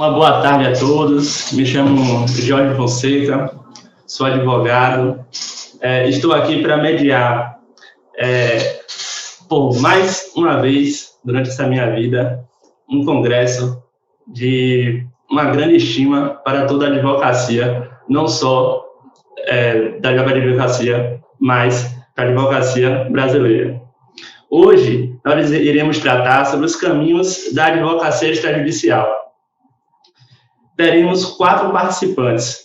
Uma boa tarde a todos. Me chamo Jorge Fonseca, sou advogado. Estou aqui para mediar, por mais uma vez, durante essa minha vida, um congresso de uma grande estima para toda a advocacia, não só da advocacia, mas da advocacia brasileira. Hoje, nós iremos tratar sobre os caminhos da advocacia extrajudicial. Teremos 4 participantes: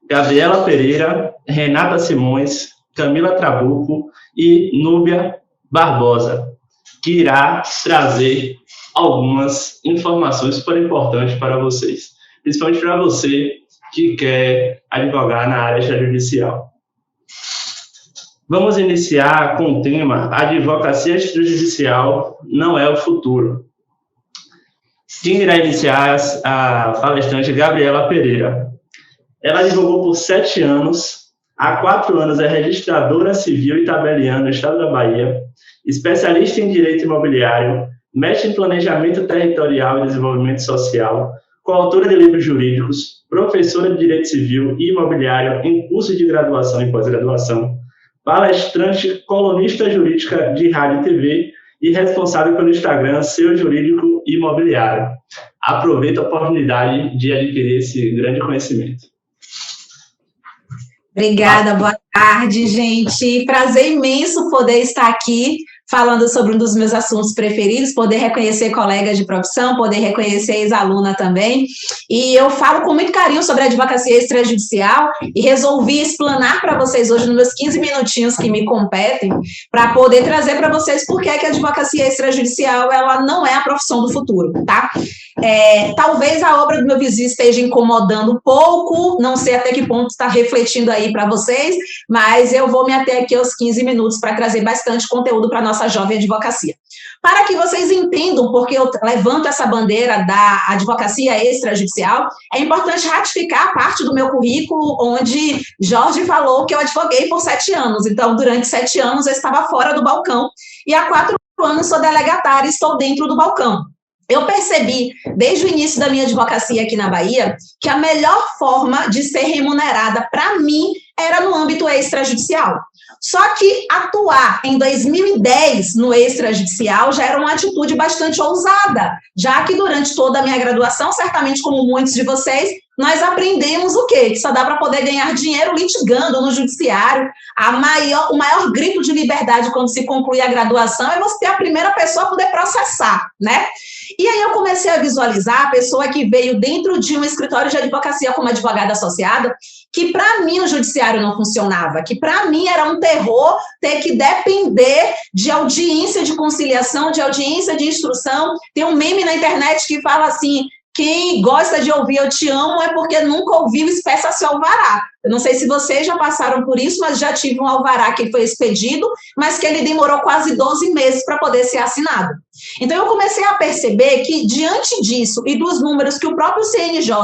Gabriela Pereira, Renata Simões, Camila Trabuco e Núbia Barbosa, que irá trazer algumas informações super importantes para vocês, principalmente para você que quer advogar na área extrajudicial. Vamos iniciar com o tema Advocacia extrajudicial não é o futuro. Quem irá iniciar a palestrante Gabriela Pereira. Ela advogou por 7 anos, há 4 anos é registradora civil e tabeliã no estado da Bahia, especialista em direito imobiliário, mestre em planejamento territorial e desenvolvimento social, coautora de livros jurídicos, professora de direito civil e imobiliário em cursos de graduação e pós-graduação, palestrante, colunista jurídica de rádio e TV e responsável pelo Instagram Seu Jurídico Imobiliário. Aproveita a oportunidade de adquirir esse grande conhecimento. Obrigada, boa tarde, gente. Prazer imenso poder estar aqui falando sobre um dos meus assuntos preferidos, poder reconhecer colegas de profissão, poder reconhecer ex-aluna também. E eu falo com muito carinho sobre a advocacia extrajudicial e resolvi explanar para vocês hoje, nos meus 15 minutinhos que me competem, para poder trazer para vocês por que a advocacia extrajudicial ela não é a profissão do futuro, tá? Talvez a obra do meu vizinho esteja incomodando um pouco, não sei até que ponto está refletindo aí para vocês, mas eu vou me ater aqui aos 15 minutos para trazer bastante conteúdo para a nossa jovem advocacia. Para que vocês entendam porque eu levanto essa bandeira da advocacia extrajudicial, é importante ratificar a parte do meu currículo onde Jorge falou que eu advoguei por 7 anos. Então, durante 7 anos eu estava fora do balcão e há 4 anos sou delegatária e estou dentro do balcão. Eu percebi, desde o início da minha advocacia aqui na Bahia, que a melhor forma de ser remunerada para mim era no âmbito extrajudicial. Só que atuar em 2010 no extrajudicial já era uma atitude bastante ousada, já que durante toda a minha graduação, certamente como muitos de vocês, nós aprendemos o quê? Que só dá para poder ganhar dinheiro litigando no judiciário. O maior grito de liberdade quando se conclui a graduação é você ter a primeira pessoa a poder processar, né? E aí eu comecei a visualizar a pessoa que veio dentro de um escritório de advocacia como advogada associada, que para mim o judiciário não funcionava, que para mim era um terror ter que depender de audiência de conciliação, de audiência de instrução. Tem um meme na internet que fala assim: quem gosta de ouvir eu te amo é porque nunca ouviu espécie seu alvará. Eu não sei se vocês já passaram por isso, mas já tive um alvará que foi expedido, mas que ele demorou quase 12 meses para poder ser assinado. Então, eu comecei a perceber que, diante disso e dos números que o próprio CNJ,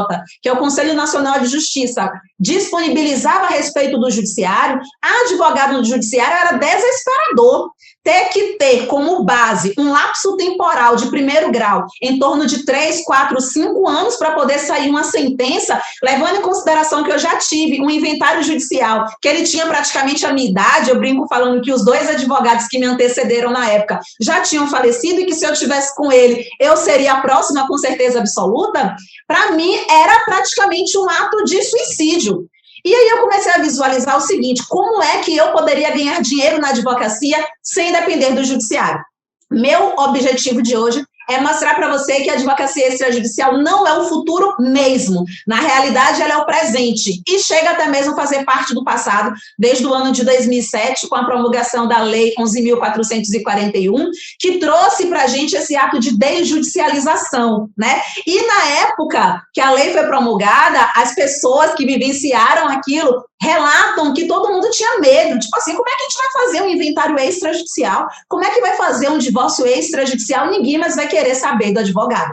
que é o Conselho Nacional de Justiça, disponibilizava a respeito do judiciário, a advogada do judiciário era desesperador. Ter que ter como base um lapso temporal de primeiro grau em torno de 3, 4, 5 anos para poder sair uma sentença, levando em consideração que eu já tive um inventário judicial, que ele tinha praticamente a minha idade. Eu brinco falando que os 2 advogados que me antecederam na época já tinham falecido e que se eu tivesse com ele, eu seria a próxima com certeza absoluta. Para mim, era praticamente um ato de suicídio. E aí eu comecei a visualizar o seguinte: como é que eu poderia ganhar dinheiro na advocacia sem depender do judiciário? Meu objetivo de hoje é mostrar para você que a advocacia extrajudicial não é o futuro mesmo. Na realidade, ela é o presente e chega até mesmo a fazer parte do passado, desde o ano de 2007, com a promulgação da Lei 11.441, que trouxe para a gente esse ato de desjudicialização, né? E na época que a lei foi promulgada, as pessoas que vivenciaram aquilo relatam que todo mundo tinha medo, tipo assim, como é que a gente vai fazer um inventário extrajudicial? Como é que vai fazer um divórcio extrajudicial? Ninguém mais vai querer saber do advogado.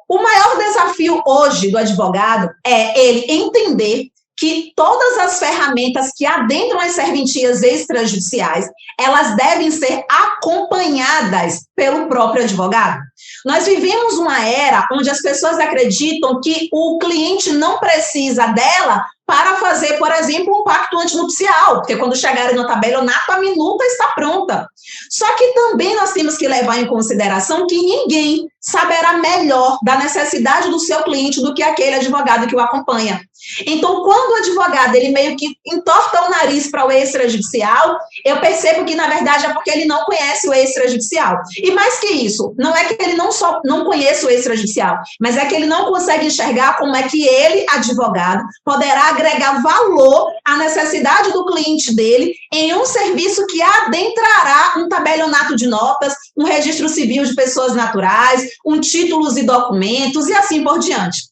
O maior desafio hoje do advogado é ele entender que todas as ferramentas que adentram as serventias extrajudiciais, elas devem ser acompanhadas pelo próprio advogado. Nós vivemos uma era onde as pessoas acreditam que o cliente não precisa dela para fazer, por exemplo, um pacto antinupcial, porque quando chegarem no tabelionato, a minuta está pronta. Só que também nós temos que levar em consideração que ninguém saberá melhor da necessidade do seu cliente do que aquele advogado que o acompanha. Então, quando o advogado, ele meio que entorta o nariz para o extrajudicial, eu percebo que, na verdade, é porque ele não conhece o extrajudicial. E mais que isso, não é que ele não conheça o extrajudicial, mas é que ele não consegue enxergar como é que ele, advogado, poderá agregar valor à necessidade do cliente dele em um serviço que adentrará um tabelionato de notas, um registro civil de pessoas naturais, um títulos e documentos e assim por diante.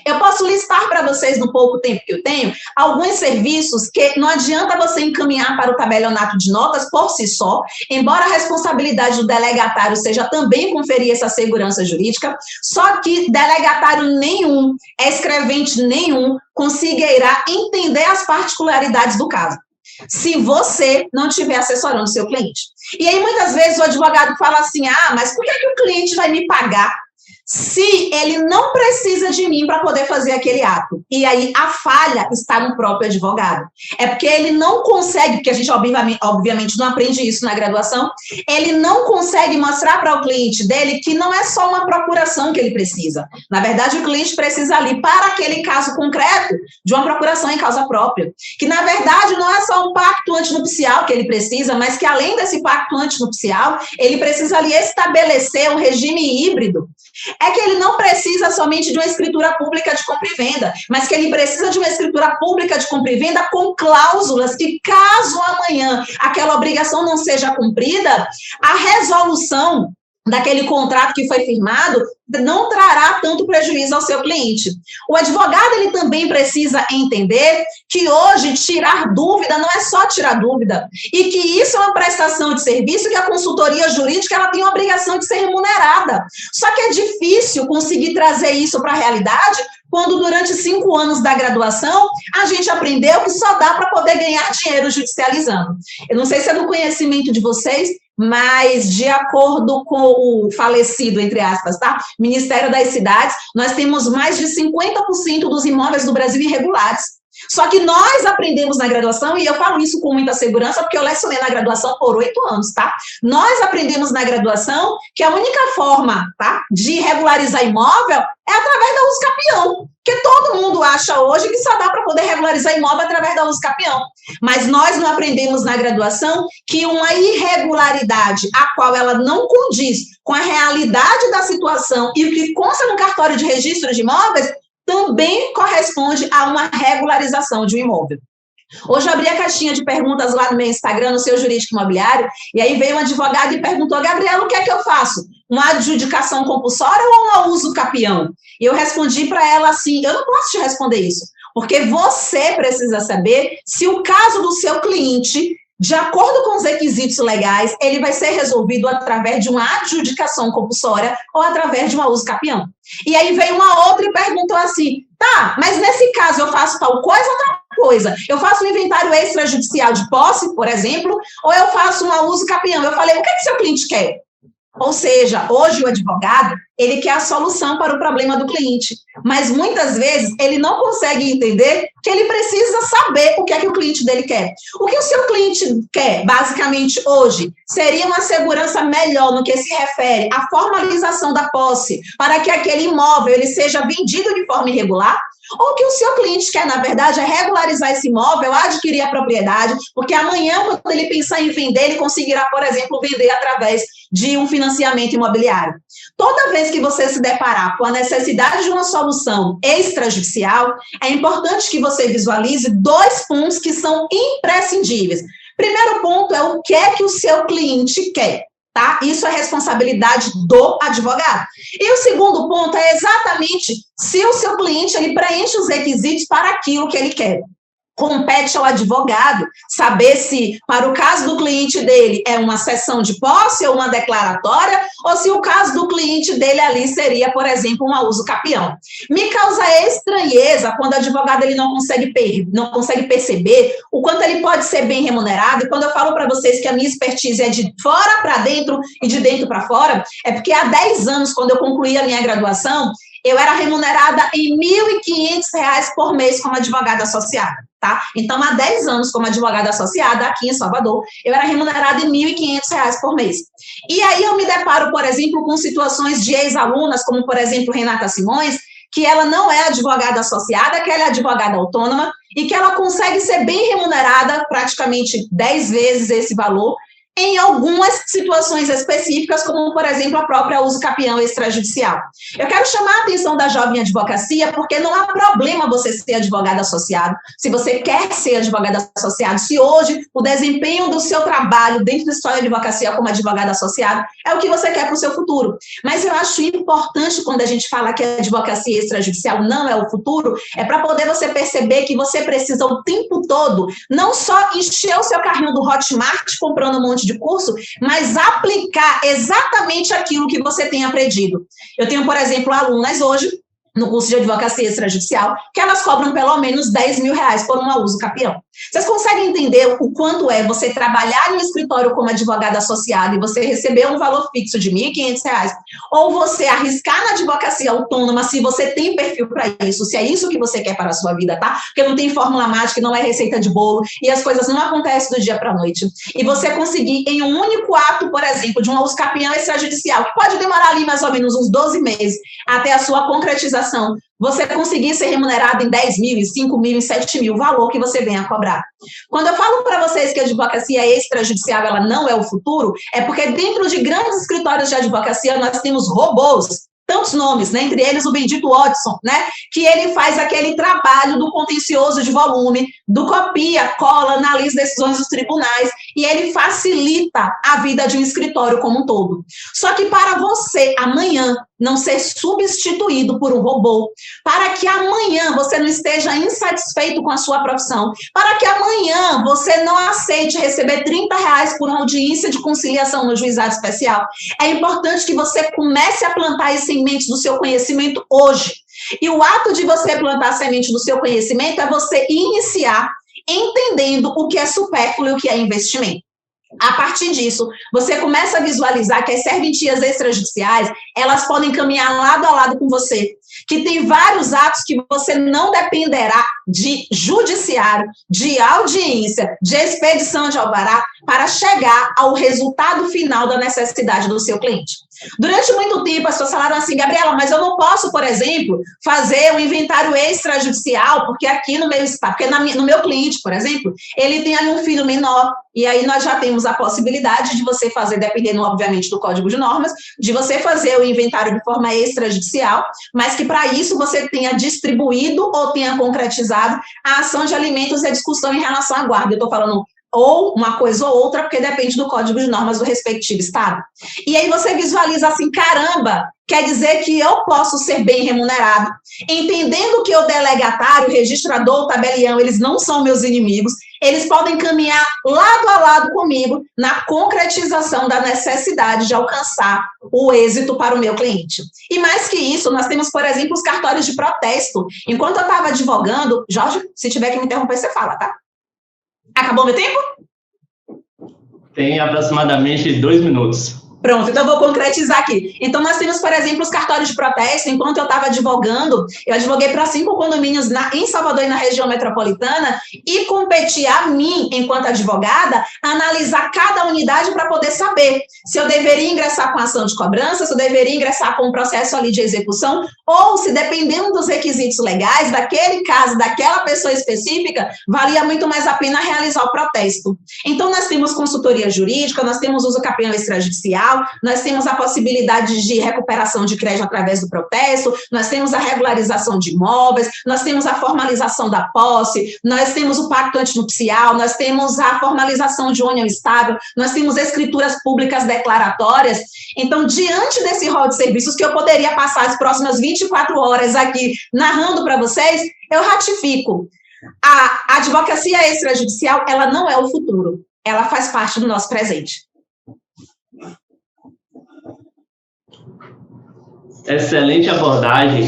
Eu posso listar para vocês, no pouco tempo que eu tenho, alguns serviços que não adianta você encaminhar para o tabelionato de notas por si só, embora a responsabilidade do delegatário seja também conferir essa segurança jurídica, só que delegatário nenhum, escrevente nenhum, conseguirá entender as particularidades do caso, se você não estiver assessorando o seu cliente. E aí, muitas vezes, o advogado fala assim, mas por que o cliente vai me pagar se ele não precisa de mim para poder fazer aquele ato? E aí a falha está no próprio advogado. É porque ele não consegue, porque a gente obviamente não aprende isso na graduação, ele não consegue mostrar para o cliente dele que não é só uma procuração que ele precisa. Na verdade, o cliente precisa ali, para aquele caso concreto, de uma procuração em causa própria. Que, na verdade, não é só um pacto antinupcial que ele precisa, mas que, além desse pacto antinupcial, ele precisa ali estabelecer um regime híbrido. É que ele não precisa somente de uma escritura pública de compra e venda, mas que ele precisa de uma escritura pública de compra e venda com cláusulas que, caso amanhã aquela obrigação não seja cumprida, a resolução daquele contrato que foi firmado não trará tanto prejuízo ao seu cliente. O advogado, ele também precisa entender que hoje tirar dúvida não é só tirar dúvida, e que isso é uma prestação de serviço que a consultoria jurídica ela tem a obrigação de ser remunerada. Só que é difícil conseguir trazer isso para a realidade quando durante 5 anos da graduação a gente aprendeu que só dá para poder ganhar dinheiro judicializando. Eu não sei se é do conhecimento de vocês, mas de acordo com o falecido, entre aspas, tá? Ministério das Cidades, nós temos mais de 50% dos imóveis do Brasil irregulares. Só que nós aprendemos na graduação, e eu falo isso com muita segurança, porque eu lecionei na graduação por 8 anos, tá? Nós aprendemos na graduação que a única forma, tá, de regularizar imóvel é através da usucapião, porque todo mundo acha hoje que só dá para poder regularizar imóvel através da usucapião. Mas nós não aprendemos na graduação que uma irregularidade, a qual ela não condiz com a realidade da situação e o que consta no cartório de registro de imóveis, também corresponde a uma regularização de um imóvel. Hoje eu abri a caixinha de perguntas lá no meu Instagram, no Seu Jurídico Imobiliário, e aí veio um advogado e perguntou, Gabriela, o que é que eu faço? Uma adjudicação compulsória ou uma usucapião? E eu respondi para ela assim, eu não posso te responder isso, porque você precisa saber se o caso do seu cliente, de acordo com os requisitos legais, ele vai ser resolvido através de uma adjudicação compulsória ou através de uma usucapião. E aí veio uma outra e perguntou assim, tá, mas nesse caso eu faço tal coisa ou outra coisa? Eu faço um inventário extrajudicial de posse, por exemplo, ou eu faço uma usucapião? Eu falei, o que é que seu cliente quer? Ou seja, hoje o advogado, ele quer a solução para o problema do cliente, mas muitas vezes ele não consegue entender que ele precisa saber o que é que o cliente dele quer. O que o seu cliente quer, basicamente, hoje, seria uma segurança melhor no que se refere à formalização da posse, para que aquele imóvel ele seja vendido de forma irregular, ou o que o seu cliente quer, na verdade, é regularizar esse imóvel, adquirir a propriedade, porque amanhã, quando ele pensar em vender, ele conseguirá, por exemplo, vender através de um financiamento imobiliário. Toda vez que você se deparar com a necessidade de uma solução extrajudicial, é importante que você visualize 2 pontos que são imprescindíveis. Primeiro ponto é o que é que o seu cliente quer. Tá? Isso é responsabilidade do advogado. E o segundo ponto é exatamente se o seu cliente ele preenche os requisitos para aquilo que ele quer. compete ao advogado saber se, para o caso do cliente dele, é uma cessão de posse ou uma declaratória, ou se o caso do cliente dele ali seria, por exemplo, um uso capião. Me causa estranheza quando o advogado ele não consegue perceber o quanto ele pode ser bem remunerado, e quando eu falo para vocês que a minha expertise é de fora para dentro e de dentro para fora, é porque há 10 anos, quando eu concluí a minha graduação, eu era remunerada em R$ 1.500 por mês como advogada associada, tá? Então, há 10 anos como advogada associada aqui em Salvador, eu era remunerada em R$ 1.500 por mês. E aí eu me deparo, por exemplo, com situações de ex-alunas, como, por exemplo, Renata Simões, que ela não é advogada associada, que ela é advogada autônoma e que ela consegue ser bem remunerada, praticamente 10 vezes esse valor, em algumas situações específicas, como, por exemplo, a própria uso capião extrajudicial. Eu quero chamar a atenção da jovem advocacia, porque não há problema você ser advogado associado, se você quer ser advogado associado, se hoje o desempenho do seu trabalho dentro da história de advocacia como advogado associado é o que você quer para o seu futuro. Mas eu acho importante, quando a gente fala que a advocacia extrajudicial não é o futuro, é para poder você perceber que você precisa o tempo todo, não só encher o seu carrinho do Hotmart comprando um monte de curso, mas aplicar exatamente aquilo que você tem aprendido. Eu tenho, por exemplo, alunas hoje, no curso de advocacia extrajudicial, que elas cobram pelo menos R$ 10.000 por um uso capião. Vocês conseguem entender o quanto é você trabalhar em um escritório como advogado associado e você receber um valor fixo de R$ 1.500, ou você arriscar na advocacia autônoma, se você tem perfil para isso, se é isso que você quer para a sua vida, tá? Porque não tem fórmula mágica, não é receita de bolo, e as coisas não acontecem do dia para a noite. E você conseguir, em um único ato, por exemplo, de um uso capião extrajudicial, que pode demorar ali mais ou menos uns 12 meses, até a sua concretização, você conseguir ser remunerado em 10 mil, em 5 mil, em 7 mil, o valor que você venha a cobrar. Quando eu falo para vocês que a advocacia extrajudicial ela não é o futuro, é porque dentro de grandes escritórios de advocacia nós temos robôs, tantos nomes, né? Entre eles o bendito Watson, né? Que ele faz aquele trabalho do contencioso de volume, do copia, cola, analisa decisões dos tribunais, e ele facilita a vida de um escritório como um todo. Só que para você, amanhã, não ser substituído por um robô, para que amanhã você não esteja insatisfeito com a sua profissão, para que amanhã você não aceite receber R$ 30 por uma audiência de conciliação no juizado especial, é importante que você comece a plantar as sementes do seu conhecimento hoje. E o ato de você plantar a semente do seu conhecimento é você iniciar entendendo o que é supérfluo e o que é investimento. A partir disso, você começa a visualizar que as serventias extrajudiciais, elas podem caminhar lado a lado com você, que tem vários atos que você não dependerá de judiciário, de audiência, de expedição de alvará, para chegar ao resultado final da necessidade do seu cliente. Durante muito tempo, as pessoas falaram assim, Gabriela, mas eu não posso, por exemplo, fazer um inventário extrajudicial, porque aqui no meu estado, porque no meu cliente, por exemplo, ele tem ali um filho menor, e aí nós já temos a possibilidade de você fazer, dependendo, obviamente, do Código de Normas, de você fazer o inventário de forma extrajudicial, mas que para isso você tenha distribuído ou tenha concretizado a ação de alimentos e a discussão em relação à guarda. Eu estou falando ou uma coisa ou outra, porque depende do Código de Normas do respectivo estado. E aí você visualiza assim, caramba, quer dizer que eu posso ser bem remunerado, entendendo que o delegatário, o registrador, o tabelião, eles não são meus inimigos, eles podem caminhar lado a lado comigo na concretização da necessidade de alcançar o êxito para o meu cliente. E mais que isso, nós temos, por exemplo, os cartórios de protesto. Enquanto eu estava advogando, Jorge, se tiver que me interromper, você fala, tá? Acabou meu tempo? Tem aproximadamente 2 minutos. Pronto, então eu vou concretizar aqui. Então, nós temos, por exemplo, os cartórios de protesto. Enquanto eu estava advogando, eu advoguei para 5 condomínios em Salvador e na região metropolitana e competi a mim, enquanto advogada, analisar cada unidade para poder saber se eu deveria ingressar com ação de cobrança, se eu deveria ingressar com um processo ali de execução, ou se, dependendo dos requisitos legais, daquele caso, daquela pessoa específica, valia muito mais a pena realizar o protesto. Então, nós temos consultoria jurídica, nós temos uso capião extrajudicial, nós temos a possibilidade de recuperação de crédito através do protesto, nós temos a regularização de imóveis, nós temos a formalização da posse, nós temos o pacto antinupcial, nós temos a formalização de união estável, nós temos escrituras públicas declaratórias. Então, diante desse rol de serviços que eu poderia passar as próximas 24 horas aqui narrando para vocês, eu ratifico. A advocacia extrajudicial, ela não é o futuro, ela faz parte do nosso presente. Excelente abordagem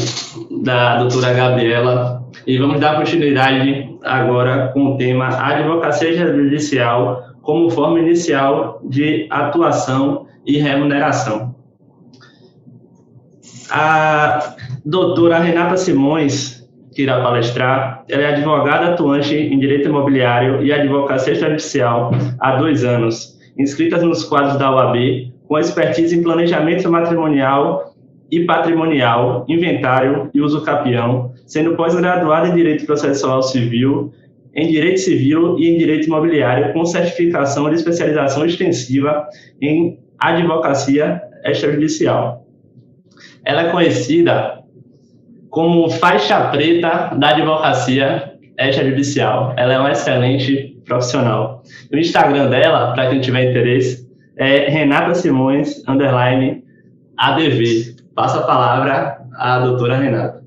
da doutora Gabriela, e vamos dar continuidade agora com o tema advocacia judicial como forma inicial de atuação e remuneração. A doutora Renata Simões, que irá palestrar, ela é advogada atuante em direito imobiliário e advocacia extrajudicial há 2 anos, inscrita nos quadros da OAB, com expertise em planejamento matrimonial e patrimonial, inventário e uso capião, sendo pós-graduada em Direito Processual Civil, em Direito Civil e em Direito Imobiliário, com certificação de especialização extensiva em advocacia extrajudicial. Ela é conhecida como faixa preta da advocacia extrajudicial. Ela é uma excelente profissional. O Instagram dela, para quem tiver interesse, é Renata Simões, _ADV. Passo a palavra à doutora Renata.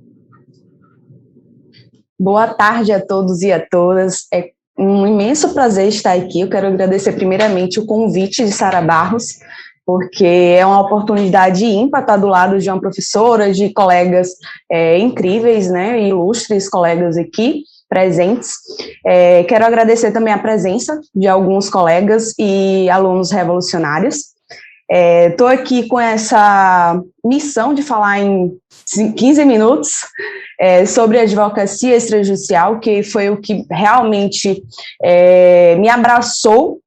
Boa tarde a todos e a todas. É um imenso prazer estar aqui. Eu quero agradecer primeiramente o convite de Sara Barros, porque é uma oportunidade ímpar estar do lado de uma professora, de colegas incríveis, né, ilustres colegas aqui presentes. Quero agradecer também a presença de alguns colegas e alunos revolucionários. Estou aqui com essa missão de falar em 15 minutos sobre advocacia extrajudicial, que foi o que realmente me abraçou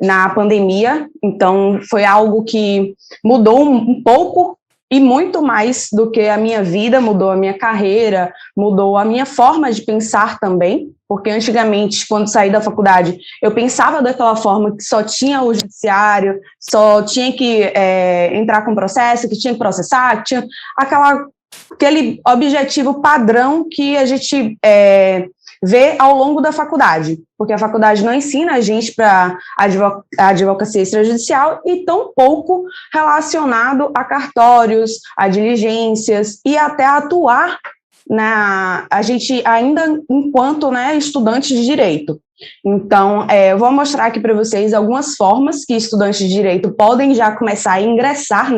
na pandemia. Então, foi algo que mudou um pouco e muito mais do que a minha vida, mudou a minha carreira, mudou a minha forma de pensar também, porque antigamente, quando saí da faculdade, eu pensava daquela forma que só tinha o judiciário, só tinha que entrar com processo, que tinha que processar, que tinha aquele objetivo padrão que a gente vê ao longo da faculdade, porque a faculdade não ensina a gente para a advocacia extrajudicial e tão pouco relacionado a cartórios, a diligências e até a atuar a gente ainda enquanto estudante de direito. Então, eu vou mostrar aqui para vocês algumas formas que estudantes de direito podem já começar a ingressar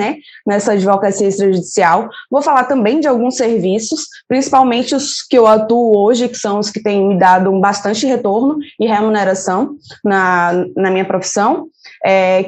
nessa advocacia extrajudicial. Vou falar também de alguns serviços, principalmente os que eu atuo hoje, que são os que têm me dado bastante retorno e remuneração na minha profissão.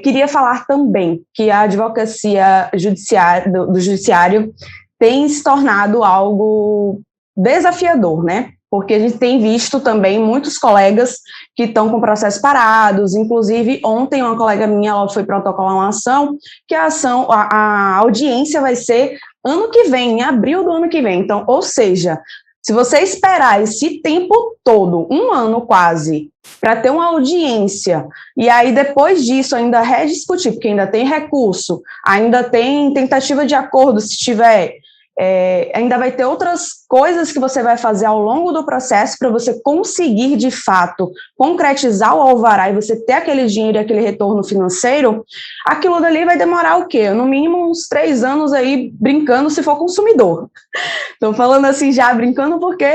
Queria falar também que a advocacia do judiciário tem se tornado algo desafiador, né? Porque a gente tem visto também muitos colegas que estão com processos parados. Inclusive, ontem uma colega minha ela foi protocolar uma ação, que a audiência vai ser ano que vem, em abril do ano que vem. Então, ou seja, se você esperar esse tempo todo, 1 ano quase, para ter uma audiência, e aí depois disso ainda rediscutir, porque ainda tem recurso, ainda tem tentativa de acordo, se tiver... ainda vai ter outras coisas que você vai fazer ao longo do processo para você conseguir, de fato, concretizar o alvará e você ter aquele dinheiro e aquele retorno financeiro. Aquilo dali vai demorar o quê? No mínimo uns 3 anos aí brincando, se for consumidor. Estou falando assim já brincando porque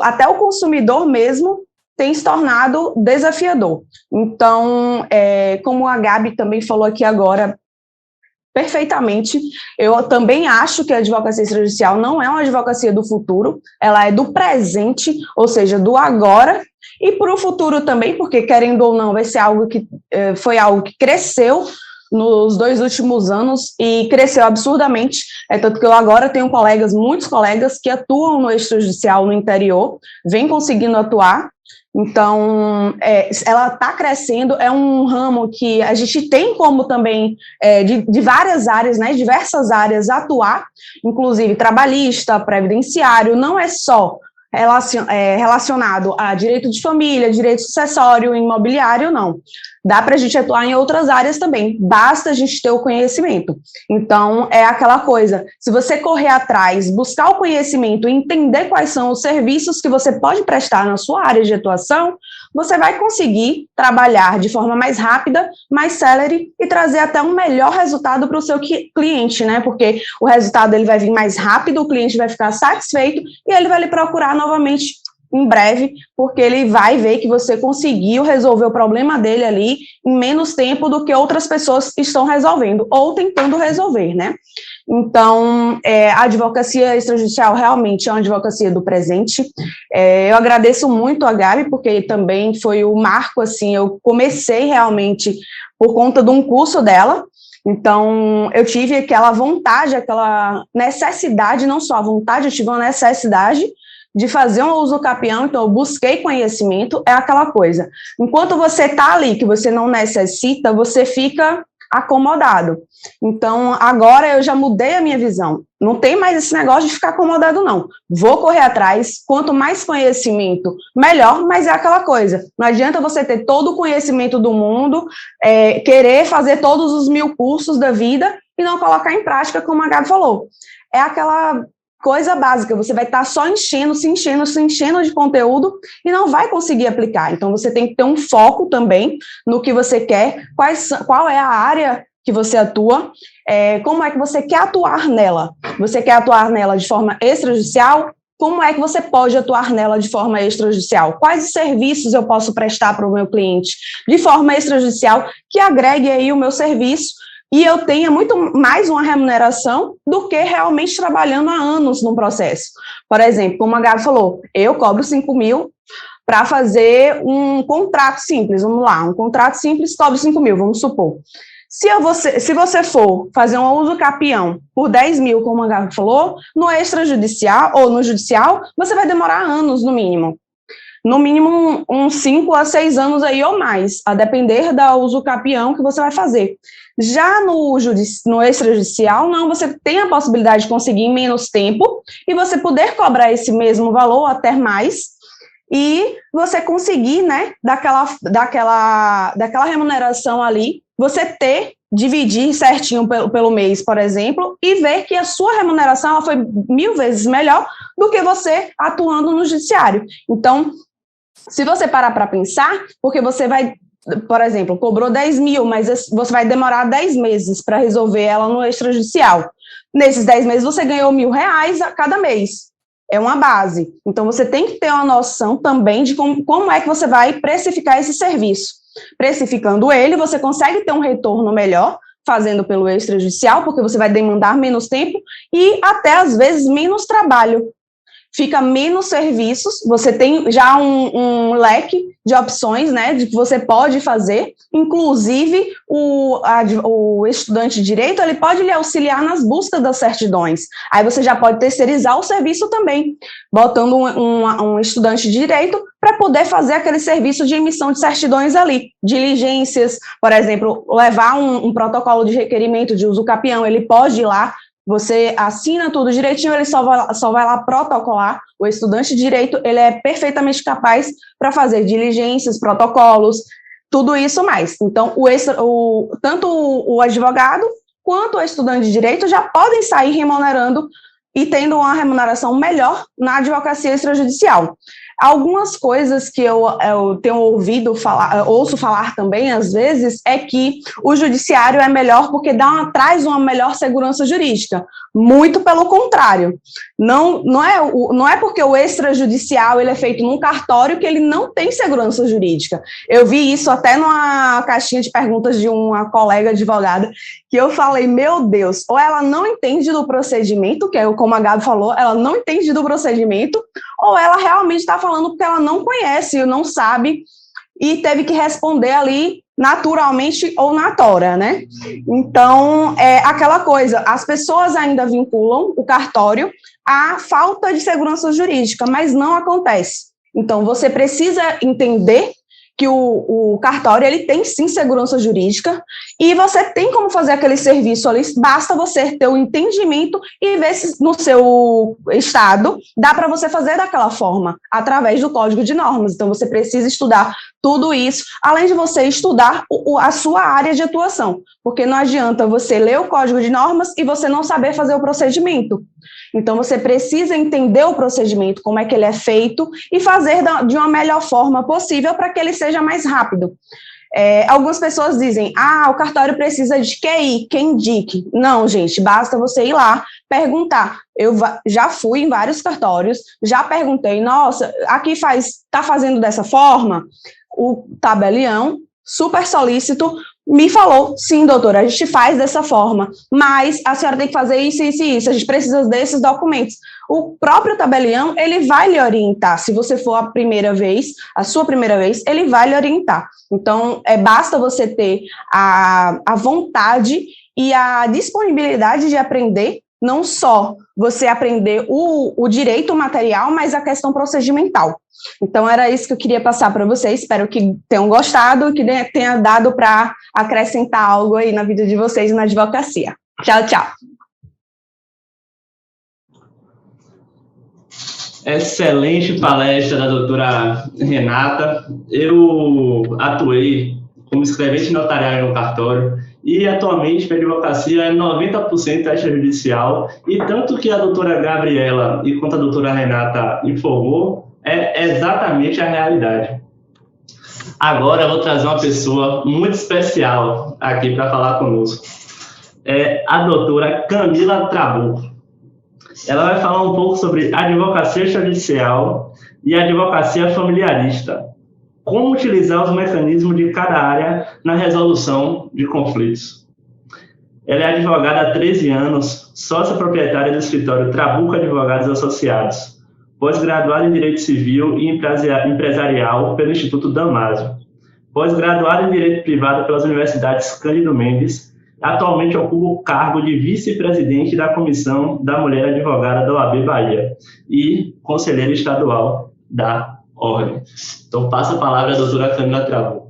até o consumidor mesmo tem se tornado desafiador. Então, como a Gabi também falou aqui agora, perfeitamente. Eu também acho que a advocacia extrajudicial não é uma advocacia do futuro, ela é do presente, ou seja, do agora, e para o futuro também, porque, querendo ou não, vai ser algo que foi algo que cresceu nos 2 últimos anos e cresceu absurdamente, tanto que eu agora tenho muitos colegas que atuam no extrajudicial no interior, vêm conseguindo atuar. Então, ela está crescendo, é um ramo que a gente tem como também, de várias áreas, diversas áreas, atuar, inclusive trabalhista, previdenciário, não é só relacionado a direito de família, direito sucessório, imobiliário, não. Dá para a gente atuar em outras áreas também, basta a gente ter o conhecimento. Então, é aquela coisa, se você correr atrás, buscar o conhecimento, entender quais são os serviços que você pode prestar na sua área de atuação, você vai conseguir trabalhar de forma mais rápida, mais célere e trazer até um melhor resultado para o seu cliente, né? Porque o resultado ele vai vir mais rápido, o cliente vai ficar satisfeito e ele vai lhe procurar novamente em breve, porque ele vai ver que você conseguiu resolver o problema dele ali em menos tempo do que outras pessoas estão resolvendo, ou tentando resolver, né? Então, a advocacia extrajudicial realmente é uma advocacia do presente. Eu agradeço muito a Gabi, porque também foi o marco, assim, eu comecei realmente por conta de um curso dela. Então, eu tive aquela vontade, aquela necessidade, não só a vontade, eu tive uma necessidade de fazer um uso capião, então eu busquei conhecimento, é aquela coisa. Enquanto você está ali, que você não necessita, você fica acomodado. Então, agora eu já mudei a minha visão. Não tem mais esse negócio de ficar acomodado, não. Vou correr atrás, quanto mais conhecimento, melhor, mas é aquela coisa. Não adianta você ter todo o conhecimento do mundo, querer fazer todos os 1000 cursos da vida e não colocar em prática, como a Gabi falou. É aquela coisa básica, você vai estar só se enchendo de conteúdo e não vai conseguir aplicar. Então, você tem que ter um foco também no que você quer, qual é a área que você atua, como é que você quer atuar nela. Você quer atuar nela de forma extrajudicial? Como é que você pode atuar nela de forma extrajudicial? Quais serviços eu posso prestar para o meu cliente de forma extrajudicial que agregue aí o meu serviço e eu tenha muito mais uma remuneração do que realmente trabalhando há anos no processo. Por exemplo, como a Gabi falou, eu cobro 5.000 para fazer um contrato simples, vamos lá, um contrato simples cobra 5.000, vamos supor. Se você for fazer um uso capião por 10.000, como a Gabi falou, no extrajudicial ou no judicial, você vai demorar anos no mínimo. No mínimo uns 5 a 6 anos aí ou mais, a depender da uso capião que você vai fazer. Já no extrajudicial, não, você tem a possibilidade de conseguir em menos tempo e você poder cobrar esse mesmo valor, até mais, e você conseguir, né, daquela remuneração ali, você dividir certinho pelo mês, por exemplo, e ver que a sua remuneração ela foi 1000 vezes melhor do que você atuando no judiciário. Então, se você parar para pensar, porque você vai, por exemplo, cobrou 10.000, mas você vai demorar 10 meses para resolver ela no extrajudicial. Nesses 10 meses você ganhou R$1.000 a cada mês. É uma base. Então, você tem que ter uma noção também de como é que você vai precificar esse serviço. Precificando ele, você consegue ter um retorno melhor, fazendo pelo extrajudicial, porque você vai demandar menos tempo e até, às vezes, menos trabalho. Fica menos serviços, você tem já um leque de opções, né, de que você pode fazer, inclusive o estudante de direito, ele pode lhe auxiliar nas buscas das certidões, aí você já pode terceirizar o serviço também, botando um estudante de direito para poder fazer aquele serviço de emissão de certidões ali, diligências, por exemplo, levar um protocolo de requerimento de uso capião, ele pode ir lá, você assina tudo direitinho, ele só vai lá protocolar. O estudante de direito, ele é perfeitamente capaz para fazer diligências, protocolos, tudo isso mais. Então, tanto o advogado quanto o estudante de direito já podem sair remunerando e tendo uma remuneração melhor na advocacia extrajudicial. Algumas coisas que eu tenho ouço falar também, às vezes, é que o judiciário é melhor porque traz uma melhor segurança jurídica. Muito pelo contrário. Não é porque o extrajudicial ele é feito num cartório que ele não tem segurança jurídica. Eu vi isso até numa caixinha de perguntas de uma colega advogada, que eu falei, meu Deus, ou ela não entende do procedimento, que é como a Gabi falou, ela não entende do procedimento, ou ela realmente está falando porque ela não conhece, não sabe, e teve que responder ali naturalmente ou na tora, né? Então, é aquela coisa, as pessoas ainda vinculam o cartório à falta de segurança jurídica, mas não acontece. Então, você precisa entender que o cartório, ele tem sim segurança jurídica, e você tem como fazer aquele serviço ali, basta você ter o entendimento e ver se no seu estado dá para você fazer daquela forma, através do Código de Normas. Então, você precisa estudar tudo isso, além de você estudar a sua área de atuação, porque não adianta você ler o Código de Normas e você não saber fazer o procedimento. Então, você precisa entender o procedimento, como é que ele é feito, e fazer de uma melhor forma possível para que ele seja mais rápido. Algumas pessoas dizem, o cartório precisa de QI, quem indique. Não, gente, basta você ir lá, perguntar. Eu já fui em vários cartórios, já perguntei, nossa, aqui está fazendo dessa forma? O tabelião, super solícito, me falou, sim, doutora, a gente faz dessa forma, mas a senhora tem que fazer isso, isso e isso, a gente precisa desses documentos. O próprio tabelião, ele vai lhe orientar, se você for a sua primeira vez, ele vai lhe orientar. Então, basta você ter a vontade e a disponibilidade de aprender, não só você aprender o direito material, mas a questão procedimental. Então, era isso que eu queria passar para vocês. Espero que tenham gostado e que tenha dado para acrescentar algo aí na vida de vocês na advocacia. Tchau, tchau. Excelente palestra da doutora Renata. Eu atuei como escrevente notarial no cartório e atualmente a advocacia é 90% extrajudicial, e tanto que a doutora Gabriela e quanto a doutora Renata informou, é exatamente a realidade. Agora eu vou trazer uma pessoa muito especial aqui para falar conosco. É a doutora Camila Trabuco. Ela vai falar um pouco sobre advocacia extrajudicial e advocacia familiarista. Como utilizar os mecanismos de cada área na resolução de conflitos. Ela é advogada há 13 anos, sócia proprietária do escritório Trabuco Advogados Associados, pós-graduada em Direito Civil e Empresarial pelo Instituto Damásio, pós-graduada em Direito Privado pelas Universidades Cândido Mendes, atualmente ocupa o cargo de vice-presidente da Comissão da Mulher Advogada da OAB Bahia e conselheira estadual da Ordem. Então, passa a palavra à doutora Camila Trabuco.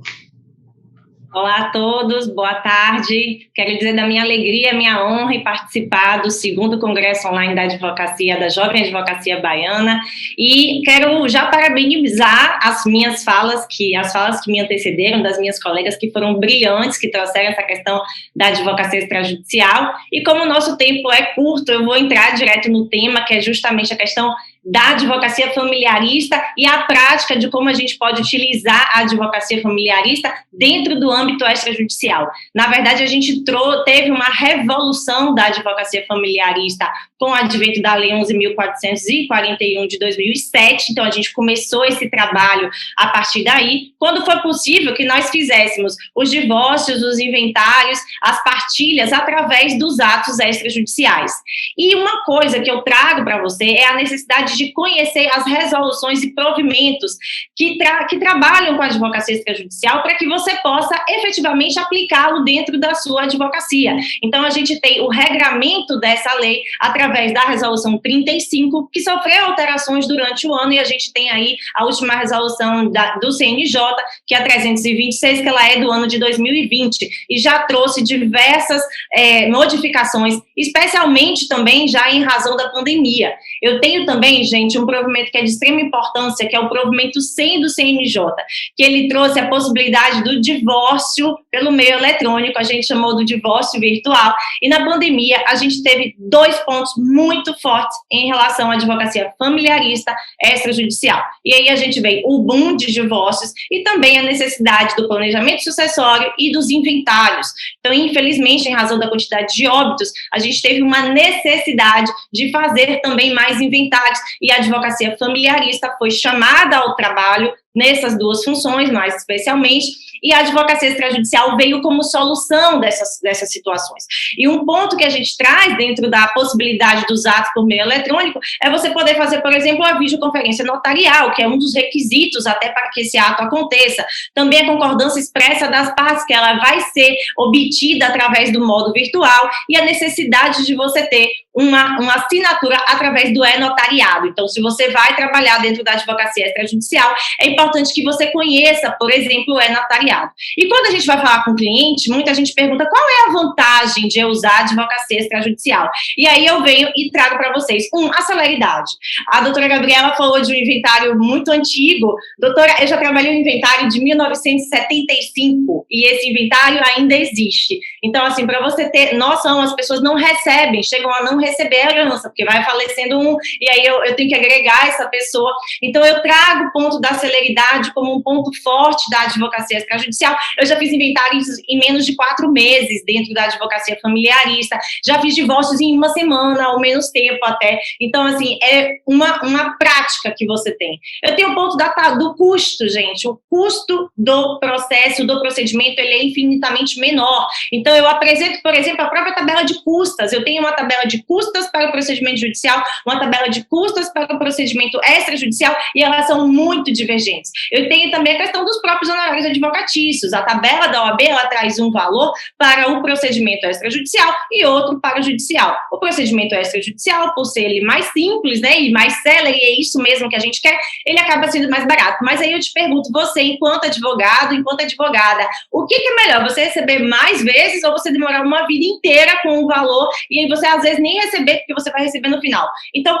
Olá a todos, boa tarde. Quero dizer da minha alegria, minha honra em participar do 2º Congresso Online da Advocacia, da Jovem Advocacia Baiana, e quero já parabenizar as falas que me antecederam, das minhas colegas, que foram brilhantes, que trouxeram essa questão da advocacia extrajudicial, e como o nosso tempo é curto, eu vou entrar direto no tema, que é justamente a questão da advocacia familiarista e a prática de como a gente pode utilizar a advocacia familiarista dentro do âmbito extrajudicial. Na verdade, a gente teve uma revolução da advocacia familiarista com o advento da Lei 11.441 de 2007, então a gente começou esse trabalho a partir daí, quando foi possível que nós fizéssemos os divórcios, os inventários, as partilhas através dos atos extrajudiciais. E uma coisa que eu trago para você é a necessidade de conhecer as resoluções e provimentos que trabalham com a advocacia extrajudicial para que você possa efetivamente aplicá-lo dentro da sua advocacia. Então, a gente tem o regramento dessa lei através da resolução 35, que sofreu alterações durante o ano, e a gente tem aí a última resolução do CNJ, que é a 326, que ela é do ano de 2020, e já trouxe diversas modificações, especialmente também já em razão da pandemia. Eu tenho também, gente, um provimento que é de extrema importância, que é o provimento 100 do CNJ, que ele trouxe a possibilidade do divórcio pelo meio eletrônico, a gente chamou do divórcio virtual, e na pandemia a gente teve 2 pontos muito fortes em relação à advocacia familiarista extrajudicial. E aí a gente vê o boom de divórcios e também a necessidade do planejamento sucessório e dos inventários. Então, infelizmente, em razão da quantidade de óbitos, a gente teve uma necessidade de fazer também mais inventários, e a advocacia familiarista foi chamada ao trabalho nessas 2 funções, mais especialmente, e a advocacia extrajudicial veio como solução dessas situações. E um ponto que a gente traz dentro da possibilidade dos atos por meio eletrônico é você poder fazer, por exemplo, a videoconferência notarial, que é um dos requisitos até para que esse ato aconteça. Também a concordância expressa das partes, que ela vai ser obtida através do modo virtual, e a necessidade de você ter uma assinatura através do e-notariado. Então, se você vai trabalhar dentro da advocacia extrajudicial, é importante que você conheça, por exemplo, o e-notariado. E quando a gente vai falar com o cliente, muita gente pergunta qual é a vantagem de eu usar a advocacia extrajudicial. E aí eu venho e trago para vocês, a celeridade. A doutora Gabriela falou de um inventário muito antigo. Doutora, eu já trabalhei no inventário de 1975, e esse inventário ainda existe. Então, assim, para você ter noção, as pessoas não recebem, chegam a não receber a herança, porque vai falecendo e aí eu tenho que agregar essa pessoa. Então, eu trago o ponto da celeridade como um ponto forte da advocacia extrajudicial, extrajudicial. Eu já fiz inventários em menos de 4 meses dentro da advocacia familiarista, já fiz divórcios em 1 semana, ou menos tempo até. Então, assim, é uma prática que você tem. Eu tenho o ponto do custo, gente. O custo do processo, do procedimento, ele é infinitamente menor. Então, eu apresento, por exemplo, a própria tabela de custas. Eu tenho uma tabela de custas para o procedimento judicial, uma tabela de custas para o procedimento extrajudicial, e elas são muito divergentes. Eu tenho também a questão dos próprios honorários advocatícios. A tabela da OAB, ela traz um valor para o procedimento extrajudicial e outro para o judicial. O procedimento extrajudicial, por ser ele mais simples, né, e mais célere, e é isso mesmo que a gente quer, ele acaba sendo mais barato. Mas aí eu te pergunto, você, enquanto advogado, enquanto advogada, o que é melhor? Você receber mais vezes ou você demorar uma vida inteira com um valor e aí você, às vezes, nem receber porque você vai receber no final? Então,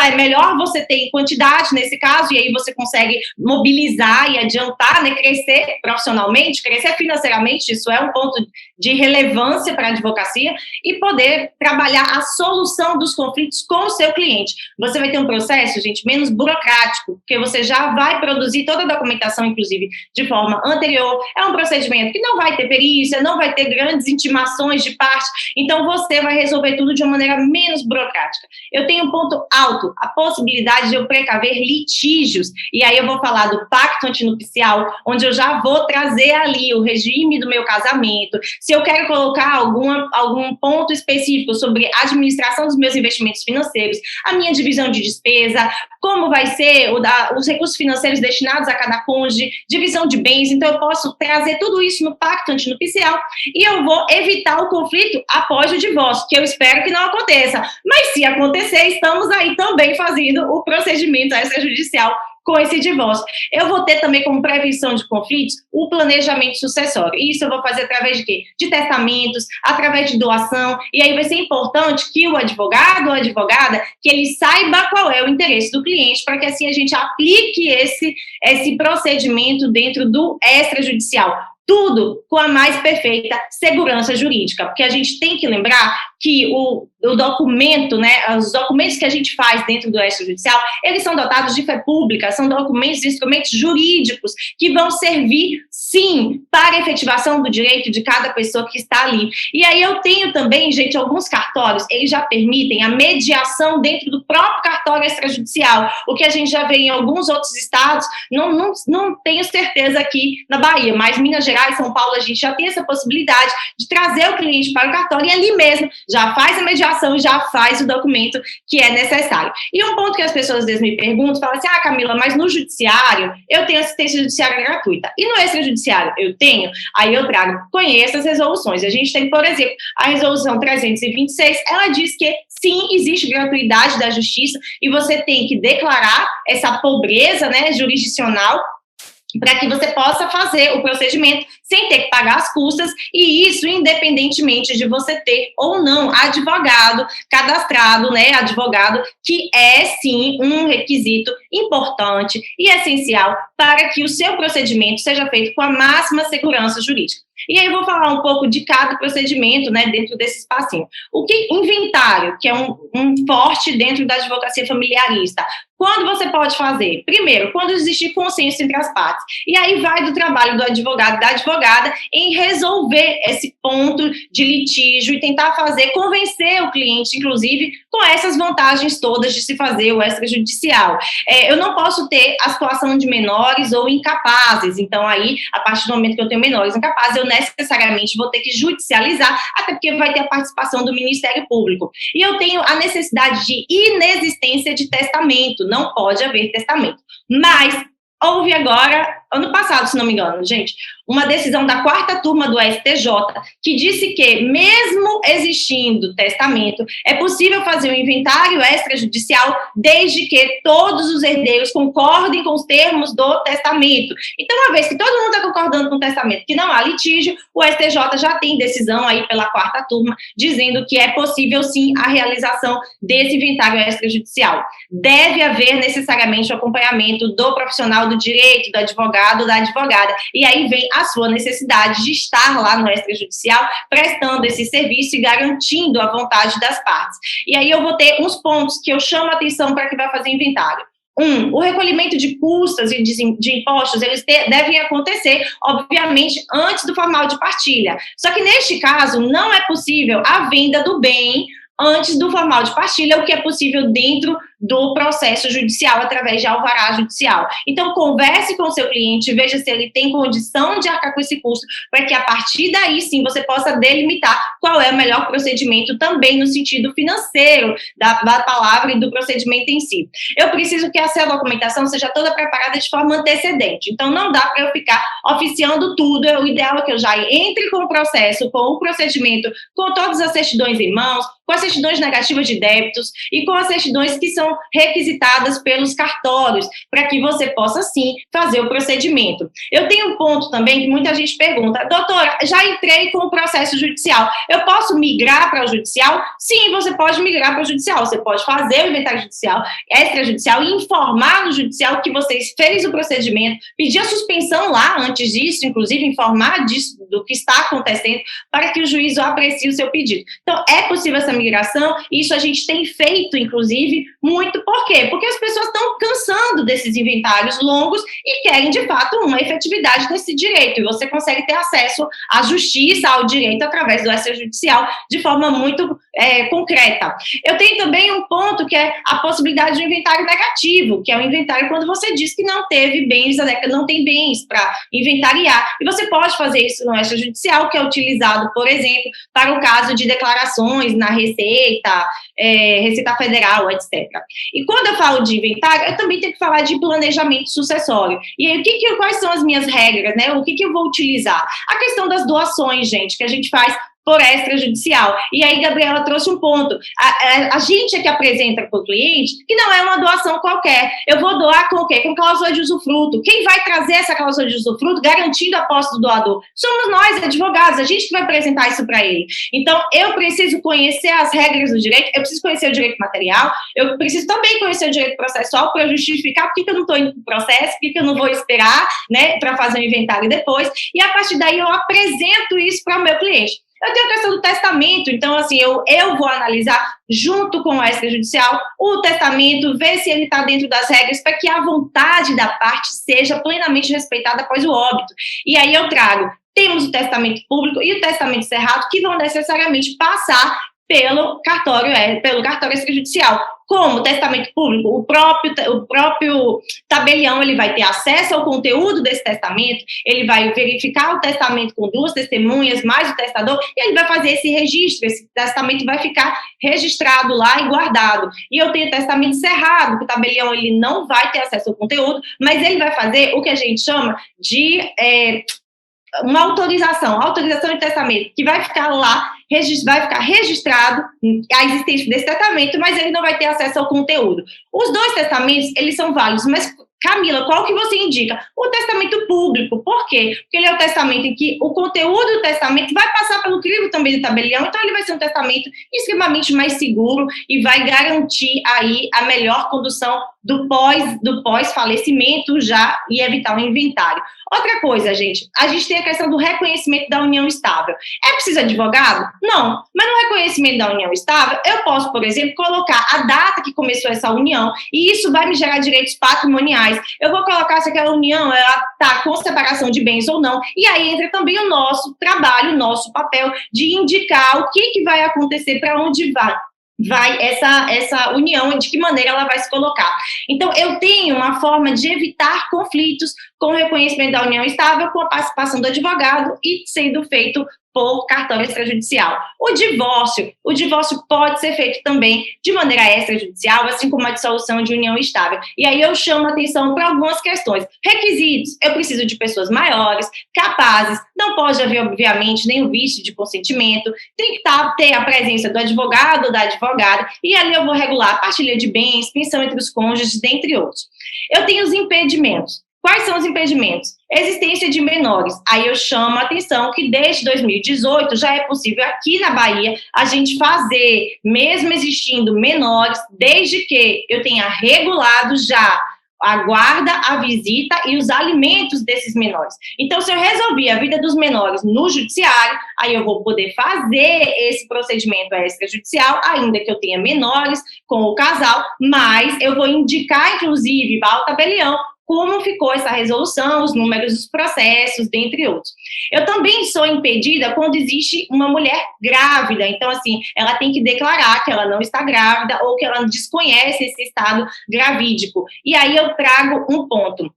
é melhor você ter em quantidade, nesse caso, e aí você consegue mobilizar e adiantar, né, crescer profissionalmente, crescer financeiramente, isso é um ponto de relevância para a advocacia, e poder trabalhar a solução dos conflitos com o seu cliente. Você vai ter um processo, gente, menos burocrático, porque você já vai produzir toda a documentação, inclusive, de forma anterior. É um procedimento que não vai ter perícia, não vai ter grandes intimações de parte, então você vai resolver tudo de uma maneira menos burocrática. Eu tenho um ponto alto, a possibilidade de eu precaver litígios, e aí eu vou falar do pacto antinupcial, onde eu já vou trazer ali o regime do meu casamento. Se eu quero colocar algum ponto específico sobre a administração dos meus investimentos financeiros, a minha divisão de despesa, como vai ser os recursos financeiros destinados a cada cônjuge, divisão de bens, então eu posso trazer tudo isso no pacto antinupcial e eu vou evitar o conflito após o divórcio, que eu espero que não aconteça. Mas se acontecer, estamos aí também fazendo o procedimento extrajudicial com esse divórcio. Eu vou ter também como prevenção de conflitos o planejamento sucessório. Isso eu vou fazer através de quê? De testamentos, através de doação, e aí vai ser importante que o advogado ou a advogada, que ele saiba qual é o interesse do cliente, para que assim a gente aplique esse procedimento dentro do extrajudicial. Tudo com a mais perfeita segurança jurídica, porque a gente tem que lembrar que o documento, né, os documentos que a gente faz dentro do extrajudicial, eles são dotados de fé pública, são documentos, instrumentos jurídicos que vão servir, sim, para a efetivação do direito de cada pessoa que está ali. E aí eu tenho também, gente, alguns cartórios, eles já permitem a mediação dentro do próprio cartório extrajudicial, o que a gente já vê em alguns outros estados, não tenho certeza aqui na Bahia, mas Minas Gerais, São Paulo, a gente já tem essa possibilidade de trazer o cliente para o cartório e ali mesmo já faz a mediação e já faz o documento que é necessário. E um ponto que as pessoas às vezes me perguntam, falam assim, Camila, mas no judiciário eu tenho assistência judiciária gratuita. E no extrajudiciário eu tenho? Aí eu trago, conheço as resoluções. A gente tem, por exemplo, a resolução 326, ela diz que sim, existe gratuidade da justiça e você tem que declarar essa pobreza, né, jurisdicional, para que você possa fazer o procedimento sem ter que pagar as custas, e isso independentemente de você ter ou não advogado cadastrado, né, advogado, que é sim um requisito importante e essencial para que o seu procedimento seja feito com a máxima segurança jurídica. E aí eu vou falar um pouco de cada procedimento, né, dentro desse espacinho. O que inventário, que é um forte dentro da advocacia familiarista. Quando você pode fazer? Primeiro, quando existir consenso entre as partes. E aí vai do trabalho do advogado e da advogada em resolver esse ponto de litígio e tentar convencer o cliente, inclusive, com essas vantagens todas de se fazer o extrajudicial. Eu não posso ter a situação de menores ou incapazes. Então, aí, a partir do momento que eu tenho menores incapazes, eu necessariamente vou ter que judicializar, até porque vai ter a participação do Ministério Público. E eu tenho a necessidade de inexistência de testamento. Não pode haver testamento. Mas houve agora, ano passado, se não me engano, gente, uma decisão da 4ª turma do STJ que disse que, mesmo existindo testamento, é possível fazer um inventário extrajudicial desde que todos os herdeiros concordem com os termos do testamento. Então, uma vez que todo mundo está concordando com o testamento, que não há litígio, o STJ já tem decisão aí pela 4ª turma dizendo que é possível, sim, a realização desse inventário extrajudicial. Deve haver necessariamente o acompanhamento do profissional do direito, do advogado, da advogada, e aí vem a sua necessidade de estar lá no extrajudicial prestando esse serviço e garantindo a vontade das partes. E aí eu vou ter uns pontos que eu chamo a atenção para quem vai fazer inventário. O recolhimento de custas e de impostos, eles devem acontecer, obviamente, antes do formal de partilha. Só que, neste caso, não é possível a venda do bem antes do formal de partilha, o que é possível dentro do processo judicial, através de alvará judicial. Então, converse com o seu cliente, veja se ele tem condição de arcar com esse custo, para que a partir daí, sim, você possa delimitar qual é o melhor procedimento também no sentido financeiro da palavra e do procedimento em si. Eu preciso que essa documentação seja toda preparada de forma antecedente, então não dá para eu ficar oficiando tudo, o ideal é que eu já entre com o processo, com o procedimento, com todas as certidões em mãos, com as certidões negativas de débitos e com as certidões que são requisitadas pelos cartórios, para que você possa, sim, fazer o procedimento. Eu tenho um ponto também que muita gente pergunta, doutora, já entrei com o processo judicial, eu posso migrar para o judicial? Sim, você pode migrar para o judicial, você pode fazer o inventário judicial, extrajudicial e informar no judicial que você fez o procedimento, pedir a suspensão lá antes disso, inclusive informar disso, do que está acontecendo, para que o juiz aprecie o seu pedido. Então, é possível essa migração, isso a gente tem feito, inclusive, muito. Por quê? Porque as pessoas estão cansando desses inventários longos e querem, de fato, uma efetividade desse direito, e você consegue ter acesso à justiça, ao direito, através do extrajudicial, de forma muito concreta. Eu tenho também um ponto que é a possibilidade de um inventário negativo, que é o inventário quando você diz que não teve bens, não tem bens para inventariar, e você pode fazer isso no extrajudicial, que é utilizado, por exemplo, para o caso de declarações na Receita, Receita Federal, etc. E quando eu falo de inventário, eu também tenho que falar de planejamento sucessório. E aí, quais são as minhas regras, né? O que eu vou utilizar? A questão das doações, gente, que a gente faz por extrajudicial. E aí, Gabriela trouxe um ponto. A gente é que apresenta para o cliente que não é uma doação qualquer. Eu vou doar com o quê? Com cláusula de usufruto. Quem vai trazer essa cláusula de usufruto garantindo a posse do doador? Somos nós, advogados, a gente que vai apresentar isso para ele. Então, eu preciso conhecer as regras do direito, eu preciso conhecer o direito material, eu preciso também conhecer o direito processual para justificar por que eu não estou indo para o processo, por que eu não vou esperar, né, para fazer o inventário depois, e a partir daí eu apresento isso para o meu cliente. Eu tenho a questão do testamento, então, assim, eu vou analisar, junto com o extrajudicial, o testamento, ver se ele está dentro das regras, para que a vontade da parte seja plenamente respeitada após o óbito. E aí eu trago, temos o testamento público e o testamento cerrado, que vão necessariamente passar pelo cartório extrajudicial. Como testamento público, o próprio tabelião, ele vai ter acesso ao conteúdo desse testamento, ele vai verificar o testamento com 2 testemunhas, mais o testador, e ele vai fazer esse registro, esse testamento vai ficar registrado lá e guardado. E eu tenho testamento cerrado, que o tabelião, ele não vai ter acesso ao conteúdo, mas ele vai fazer o que a gente chama de uma autorização de testamento, que vai ficar lá, vai ficar registrado a existência desse testamento, mas ele não vai ter acesso ao conteúdo. Os 2 testamentos, eles são válidos, mas, Camila, qual que você indica? O testamento público. Por quê? Porque ele é o testamento em que o conteúdo do testamento vai passar pelo crivo também do tabelião, então ele vai ser um testamento extremamente mais seguro e vai garantir aí a melhor condução do pós-falecimento já e evitar o inventário. Outra coisa, gente, a gente tem a questão do reconhecimento da união estável. É preciso advogado? Não. Mas no reconhecimento da união estável, eu posso, por exemplo, colocar a data que começou essa união, e isso vai me gerar direitos patrimoniais. Eu vou colocar se aquela união está com separação de bens ou não, e aí entra também o nosso trabalho, o nosso papel de indicar o que vai acontecer, para onde vai essa união, de que maneira ela vai se colocar. Então, eu tenho uma forma de evitar conflitos com o reconhecimento da união estável, com a participação do advogado e sendo feito por cartório extrajudicial. O divórcio pode ser feito também de maneira extrajudicial, assim como a dissolução de união estável. E aí eu chamo a atenção para algumas questões. Requisitos: eu preciso de pessoas maiores, capazes, não pode haver, obviamente, nenhum vício de consentimento, tem que ter a presença do advogado ou da advogada, e ali eu vou regular a partilha de bens, pensão entre os cônjuges, dentre outros. Eu tenho os impedimentos. Quais são os impedimentos? Existência de menores. Aí eu chamo a atenção que desde 2018 já é possível aqui na Bahia a gente fazer, mesmo existindo menores, desde que eu tenha regulado já a guarda, a visita e os alimentos desses menores. Então, se eu resolvi a vida dos menores no judiciário, aí eu vou poder fazer esse procedimento extrajudicial, ainda que eu tenha menores com o casal, mas eu vou indicar, inclusive, ao tabelião, como ficou essa resolução, os números dos processos, dentre outros. Eu também sou impedida quando existe uma mulher grávida, então, assim, ela tem que declarar que ela não está grávida ou que ela desconhece esse estado gravídico. E aí eu trago um ponto.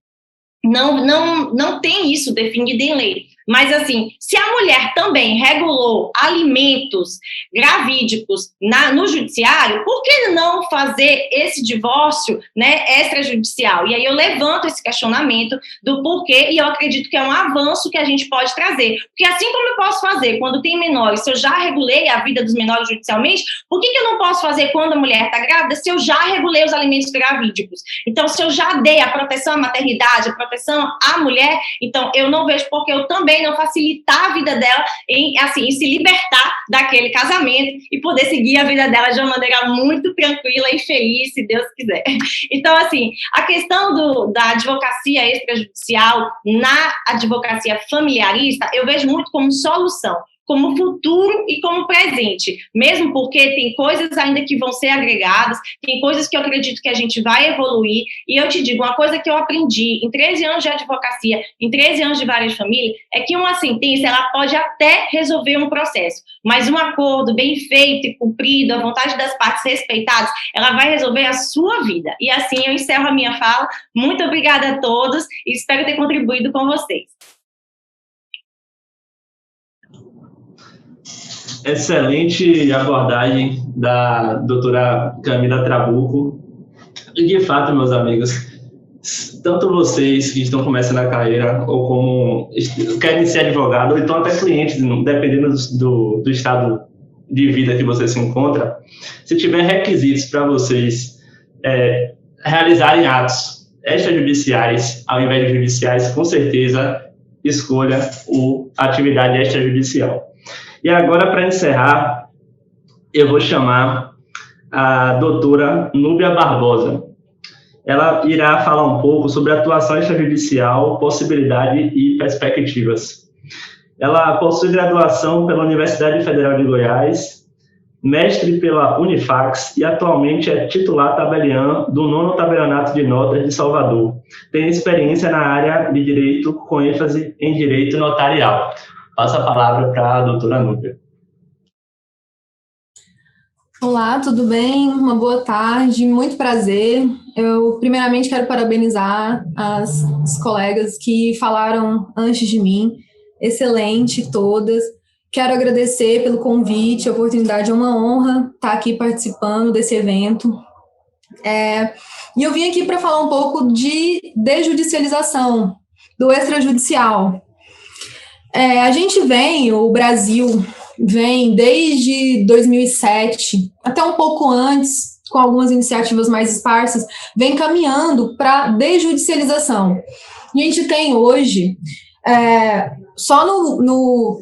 Não tem isso definido em lei. Mas, assim, se a mulher também regulou alimentos gravídicos no judiciário, por que não fazer esse divórcio, né, extrajudicial? E aí eu levanto esse questionamento do porquê, e eu acredito que é um avanço que a gente pode trazer. Porque assim como eu posso fazer quando tem menores, se eu já regulei a vida dos menores judicialmente, por que eu não posso fazer quando a mulher está grávida, se eu já regulei os alimentos gravídicos? Então, se eu já dei a proteção à maternidade, a proteção à mulher, então eu não vejo por que eu também não facilitar a vida dela em se libertar daquele casamento e poder seguir a vida dela de uma maneira muito tranquila e feliz, se Deus quiser. Então, assim, a questão da advocacia extrajudicial na advocacia familiarista, eu vejo muito como solução, como futuro e como presente, mesmo porque tem coisas ainda que vão ser agregadas, tem coisas que eu acredito que a gente vai evoluir, e eu te digo, uma coisa que eu aprendi em 13 anos de advocacia, em 13 anos de vara de família, é que uma sentença, ela pode até resolver um processo, mas um acordo bem feito e cumprido, a vontade das partes respeitadas, ela vai resolver a sua vida. E assim eu encerro a minha fala. Muito obrigada a todos e espero ter contribuído com vocês. Excelente abordagem da doutora Camila Trabuco. E, de fato, meus amigos, tanto vocês que estão começando a carreira ou como querem ser advogado, ou então até clientes, dependendo do estado de vida que você se encontra, se tiver requisitos para vocês realizarem atos extrajudiciais ao invés de judiciais, com certeza escolha a atividade extrajudicial. E agora, para encerrar, eu vou chamar a doutora Núbia Barbosa. Ela irá falar um pouco sobre atuação extrajudicial, possibilidade e perspectivas. Ela possui graduação pela Universidade Federal de Goiás, mestre pela Unifax e atualmente é titular tabeliã do 9º Tabelionato de Notas de Salvador. Tem experiência na área de direito com ênfase em direito notarial. Passo a palavra para a doutora Núbia. Olá, tudo bem? Uma boa tarde, muito prazer. Eu, primeiramente, quero parabenizar as colegas que falaram antes de mim. Excelente, todas. Quero agradecer pelo convite, a oportunidade, é uma honra estar aqui participando desse evento. E eu vim aqui para falar um pouco de desjudicialização, do extrajudicial. O Brasil vem desde 2007, até um pouco antes, com algumas iniciativas mais esparsas, vem caminhando para desjudicialização. A gente tem hoje, só no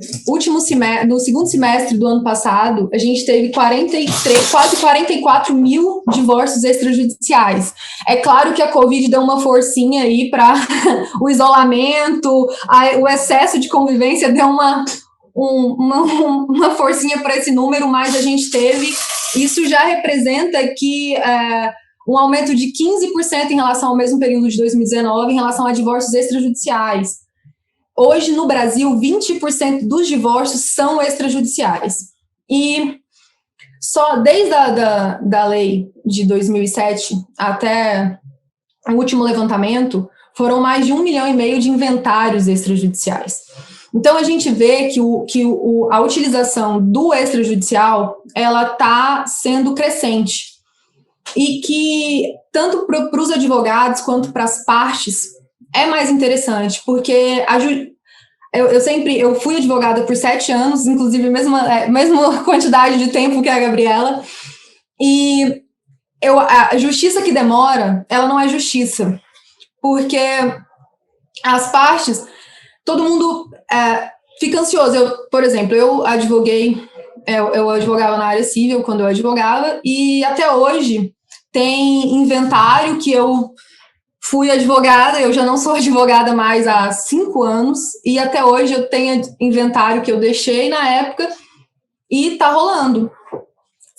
segundo semestre do ano passado, a gente teve quase 44 mil divórcios extrajudiciais. É claro que a Covid deu uma forcinha aí para o isolamento, o excesso de convivência deu uma forcinha para esse número, mas a gente teve, isso já representa que um aumento de 15% em relação ao mesmo período de 2019, em relação a divórcios extrajudiciais. Hoje, no Brasil, 20% dos divórcios são extrajudiciais. E só desde da lei de 2007 até o último levantamento, foram mais de 1,5 milhão de inventários extrajudiciais. Então, a gente vê que a utilização do extrajudicial, ela está sendo crescente. E que, tanto para os advogados quanto para as partes, é mais interessante, porque eu fui advogada por 7 anos, inclusive mesma quantidade de tempo que a Gabriela, e a justiça que demora, ela não é justiça, porque as partes, todo mundo fica ansioso. Por exemplo, eu advogava na área civil quando eu advogava, e até hoje tem inventário que eu fui advogada, eu já não sou advogada mais há 5 anos, e até hoje eu tenho inventário que eu deixei na época, e tá rolando,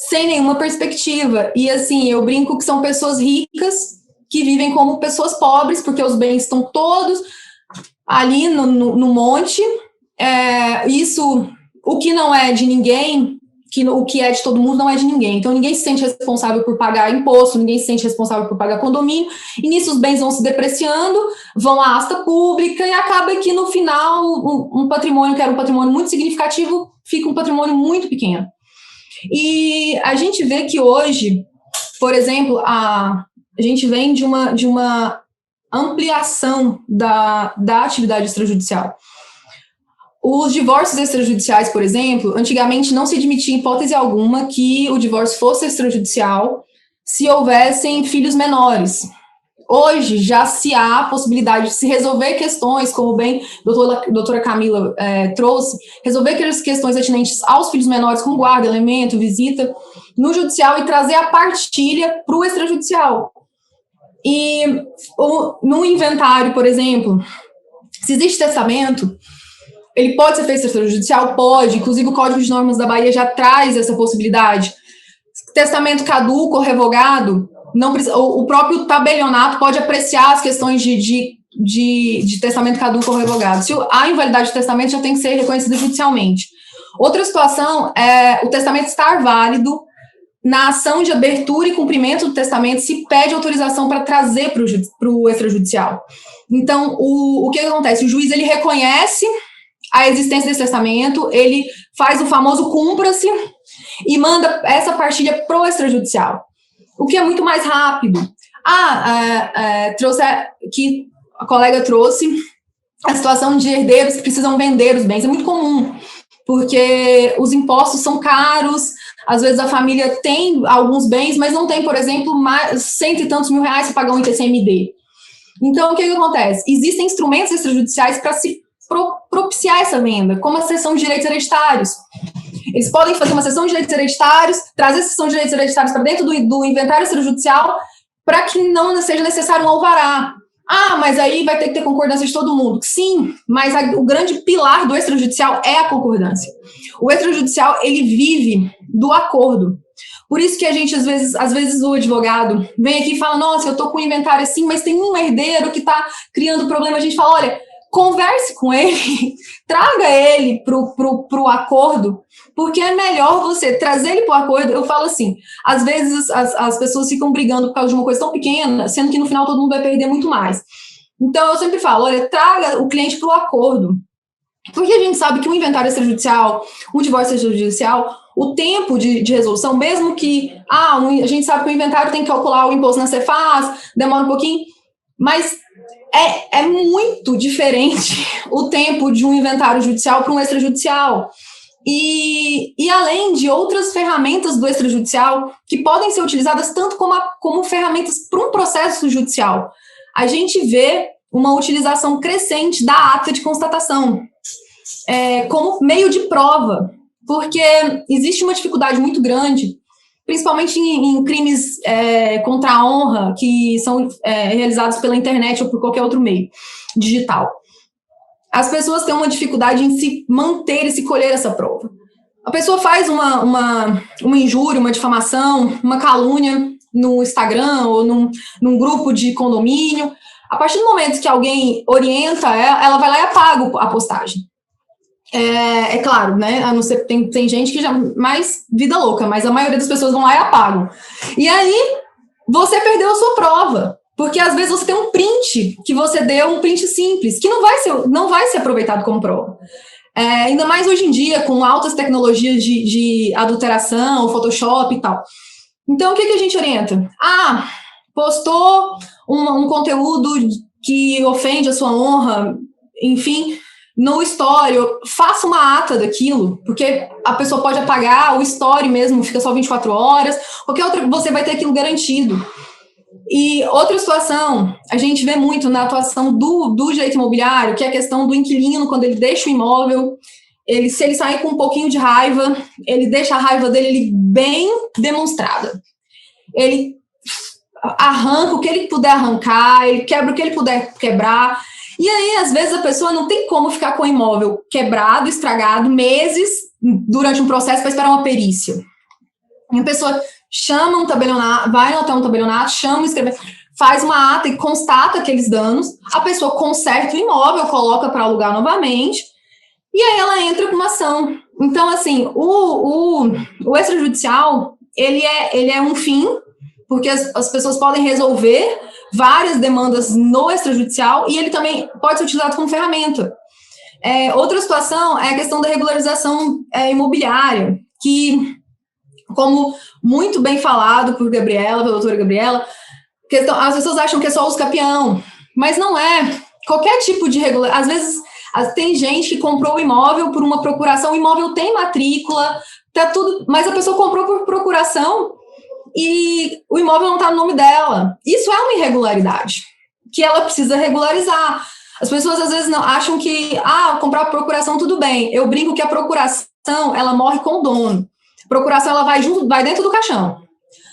sem nenhuma perspectiva. E assim, eu brinco que são pessoas ricas, que vivem como pessoas pobres, porque os bens estão todos ali no monte. Isso, o que não é de ninguém, o que é de todo mundo não é de ninguém. Então, ninguém se sente responsável por pagar imposto, ninguém se sente responsável por pagar condomínio, e nisso os bens vão se depreciando, vão à asta pública, e acaba que, no final, um patrimônio que era um patrimônio muito significativo, fica um patrimônio muito pequeno. E a gente vê que hoje, por exemplo, a gente vem de uma ampliação da atividade extrajudicial. Os divórcios extrajudiciais, por exemplo, antigamente não se admitia em hipótese alguma que o divórcio fosse extrajudicial se houvessem filhos menores. Hoje já se há a possibilidade de se resolver questões, como bem a doutora Camila trouxe, resolver aquelas questões atinentes aos filhos menores, como guarda, alimento, visita, no judicial, e trazer a partilha para o extrajudicial. E no inventário, por exemplo, se existe testamento, ele pode ser feito extrajudicial? Pode, inclusive o Código de Normas da Bahia já traz essa possibilidade. Testamento caduco ou revogado, não precisa, o próprio tabelionato pode apreciar as questões de testamento caduco ou revogado. Se a invalidade do testamento já tem que ser reconhecida judicialmente. Outra situação é o testamento estar válido. Na ação de abertura e cumprimento do testamento, se pede autorização para trazer para o extrajudicial. Então, o que acontece? O juiz ele reconhece a existência desse testamento, ele faz o famoso cumpra-se e manda essa partilha para o extrajudicial, o que é muito mais rápido. Que a colega trouxe a situação de herdeiros que precisam vender os bens, é muito comum, porque os impostos são caros, às vezes a família tem alguns bens, mas não tem, por exemplo, mais 100 e tantos mil reais para pagar um ITCMD. Então, o que acontece? Existem instrumentos extrajudiciais para se propiciar essa venda, como a cessão de direitos hereditários. Eles podem fazer uma cessão de direitos hereditários, trazer a cessão de direitos hereditários para dentro do inventário extrajudicial, para que não seja necessário um alvará. Mas aí vai ter que ter concordância de todo mundo. Sim, mas o grande pilar do extrajudicial é a concordância. O extrajudicial, ele vive do acordo. Por isso que a gente, às vezes o advogado vem aqui e fala, nossa, eu estou com o inventário assim, mas tem um herdeiro que está criando problema. A gente fala, olha, converse com ele, traga ele pro acordo, porque é melhor você trazer ele pro acordo. Eu falo assim, às vezes as pessoas ficam brigando por causa de uma coisa tão pequena, sendo que no final todo mundo vai perder muito mais. Então eu sempre falo, olha, traga o cliente pro acordo, porque a gente sabe que um inventário extrajudicial, um divórcio extrajudicial, o tempo de resolução, mesmo que a gente sabe que o inventário tem que calcular o imposto na Cefaz, demora um pouquinho, mas é muito diferente o tempo de um inventário judicial para um extrajudicial. E além de outras ferramentas do extrajudicial que podem ser utilizadas tanto como ferramentas para um processo judicial, a gente vê uma utilização crescente da ata de constatação como meio de prova, porque existe uma dificuldade muito grande, principalmente em crimes contra a honra, que são realizados pela internet ou por qualquer outro meio digital. As pessoas têm uma dificuldade em se manter e se colher essa prova. A pessoa faz uma injúria, uma difamação, uma calúnia no Instagram ou num grupo de condomínio. A partir do momento que alguém orienta ela vai lá e apaga a postagem. É claro, né? A não ser que tem gente que já mais vida louca, mas a maioria das pessoas vão lá e apagam. E aí você perdeu a sua prova, porque às vezes você tem um print que você deu, um print simples, que não vai ser aproveitado como prova. Ainda mais hoje em dia, com altas tecnologias de adulteração, Photoshop e tal. Então, o que a gente orienta? Postou um conteúdo que ofende a sua honra, enfim, no story, faça uma ata daquilo, porque a pessoa pode apagar, o story mesmo fica só 24 horas, qualquer outra, você vai ter aquilo garantido. E outra situação, a gente vê muito na atuação do direito imobiliário, que é a questão do inquilino, quando ele deixa o imóvel, se ele sair com um pouquinho de raiva, ele deixa a raiva dele bem demonstrada. Ele arranca o que ele puder arrancar, ele quebra o que ele puder quebrar. E aí, às vezes, a pessoa não tem como ficar com o imóvel quebrado, estragado, meses durante um processo para esperar uma perícia. E a pessoa chama um tabelionato, vai anotar um tabelionato, chama, escreve, faz uma ata e constata aqueles danos, a pessoa conserta o imóvel, coloca para alugar novamente, e aí ela entra com uma ação. Então, assim, o extrajudicial, ele é um fim, porque as pessoas podem resolver várias demandas no extrajudicial e ele também pode ser utilizado como ferramenta. Outra situação é a questão da regularização imobiliária, que, como muito bem falado por Gabriela, pela doutora Gabriela, as pessoas acham que é só os capião, mas não é. Qualquer tipo de regularização, às vezes tem gente que comprou o imóvel por uma procuração, o imóvel tem matrícula, tá tudo, mas a pessoa comprou por procuração e o imóvel não está no nome dela. Isso é uma irregularidade, que ela precisa regularizar. As pessoas, às vezes, não acham que, comprar por procuração, tudo bem. Eu brinco que a procuração, ela morre com o dono. A procuração, ela vai dentro do caixão.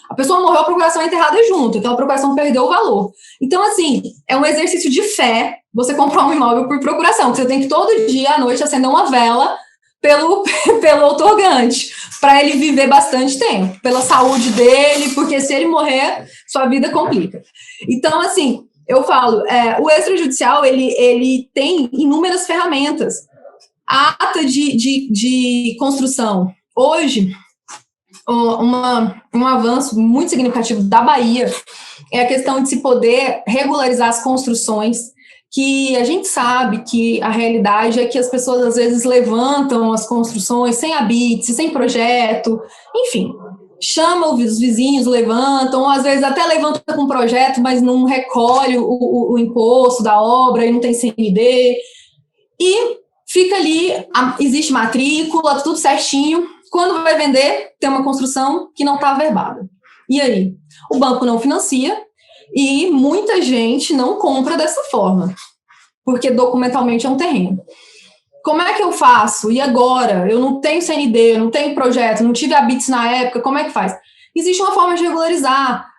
A pessoa morreu, a procuração é enterrada junto, então a procuração perdeu o valor. Então, assim, é um exercício de fé você comprar um imóvel por procuração, que você tem que todo dia à noite acender uma vela pelo outorgante, para ele viver bastante tempo, pela saúde dele, porque se ele morrer, sua vida complica. Então, assim, eu falo, o extrajudicial, ele tem inúmeras ferramentas. A ata de construção. Hoje, um avanço muito significativo da Bahia é a questão de se poder regularizar as construções, que a gente sabe que a realidade é que as pessoas, às vezes, levantam as construções sem habite, sem projeto, enfim, chama os vizinhos, levantam, ou às vezes até levanta com projeto, mas não recolhe o imposto da obra e não tem CND, e fica ali, existe matrícula, tudo certinho. Quando vai vender, tem uma construção que não está averbada. E aí? O banco não financia e muita gente não compra dessa forma, porque documentalmente é um terreno. Como é que eu faço? E agora? Eu não tenho CND, eu não tenho projeto, não tive habites na época, como é que faz? Existe uma forma de regularizar.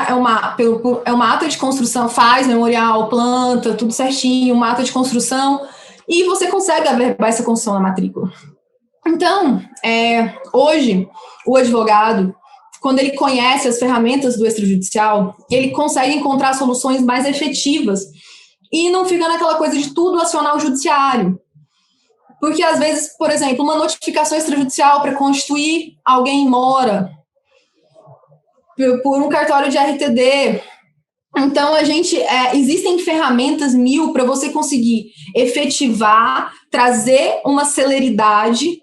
É uma ata de construção, faz memorial, planta, tudo certinho, uma ata de construção, e você consegue averbar essa construção na matrícula. Então, hoje, o advogado, quando ele conhece as ferramentas do extrajudicial, ele consegue encontrar soluções mais efetivas e não fica naquela coisa de tudo acionar o judiciário. Porque, às vezes, por exemplo, uma notificação extrajudicial para constituir alguém mora por um cartório de RTD. Então, existem ferramentas mil para você conseguir efetivar, trazer uma celeridade,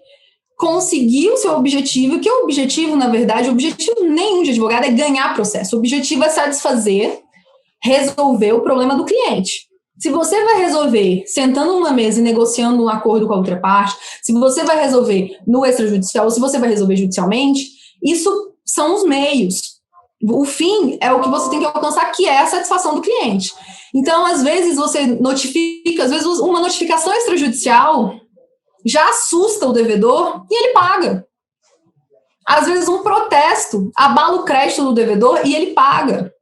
conseguir o seu objetivo, que o objetivo, na verdade, o objetivo nenhum de advogado é ganhar processo. O objetivo é satisfazer, resolver o problema do cliente. Se você vai resolver sentando numa mesa e negociando um acordo com a outra parte, se você vai resolver no extrajudicial, ou se você vai resolver judicialmente, isso são os meios. O fim é o que você tem que alcançar, que é a satisfação do cliente. Então, às vezes, você notifica, às vezes uma notificação extrajudicial já assusta o devedor e ele paga. Às vezes, um protesto abala o crédito do devedor e ele paga.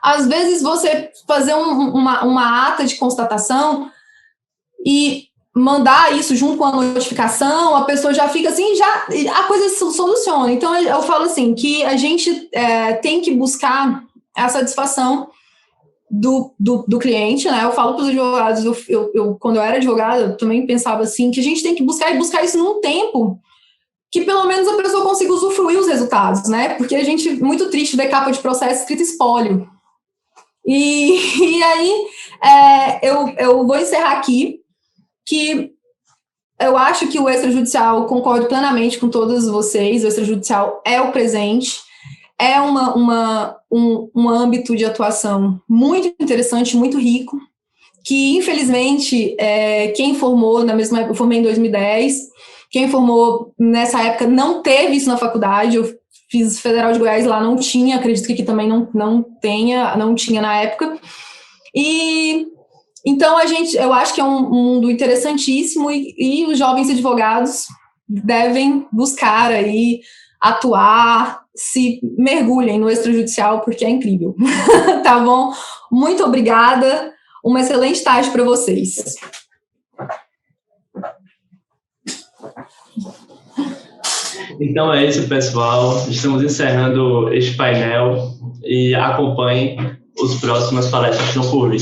Às vezes, você fazer uma ata de constatação e mandar isso junto com a notificação, a pessoa já fica assim, a coisa se soluciona. Então, eu falo assim, que a gente tem que buscar a satisfação do cliente, né? Eu falo para os advogados, quando eu era advogada, eu também pensava assim, que a gente tem que buscar isso num tempo que pelo menos a pessoa consiga usufruir os resultados, né? Porque a gente, muito triste ver capa de processo escrito espólio. E aí, eu vou encerrar aqui, que eu acho que o extrajudicial, concordo plenamente com todos vocês, o extrajudicial é o presente, é um âmbito de atuação muito interessante, muito rico, que infelizmente quem formou na mesma época, eu formei em 2010, quem formou nessa época não teve isso na faculdade. Eu fiz Federal de Goiás, lá não tinha, acredito que aqui também não tinha na época. E então eu acho que é um mundo interessantíssimo e os jovens advogados devem buscar aí atuar, se mergulhem no extrajudicial, porque é incrível. Tá bom? Muito obrigada. Uma excelente tarde para vocês. Então é isso, pessoal. Estamos encerrando este painel e acompanhem as próximas palestras que estão por vir.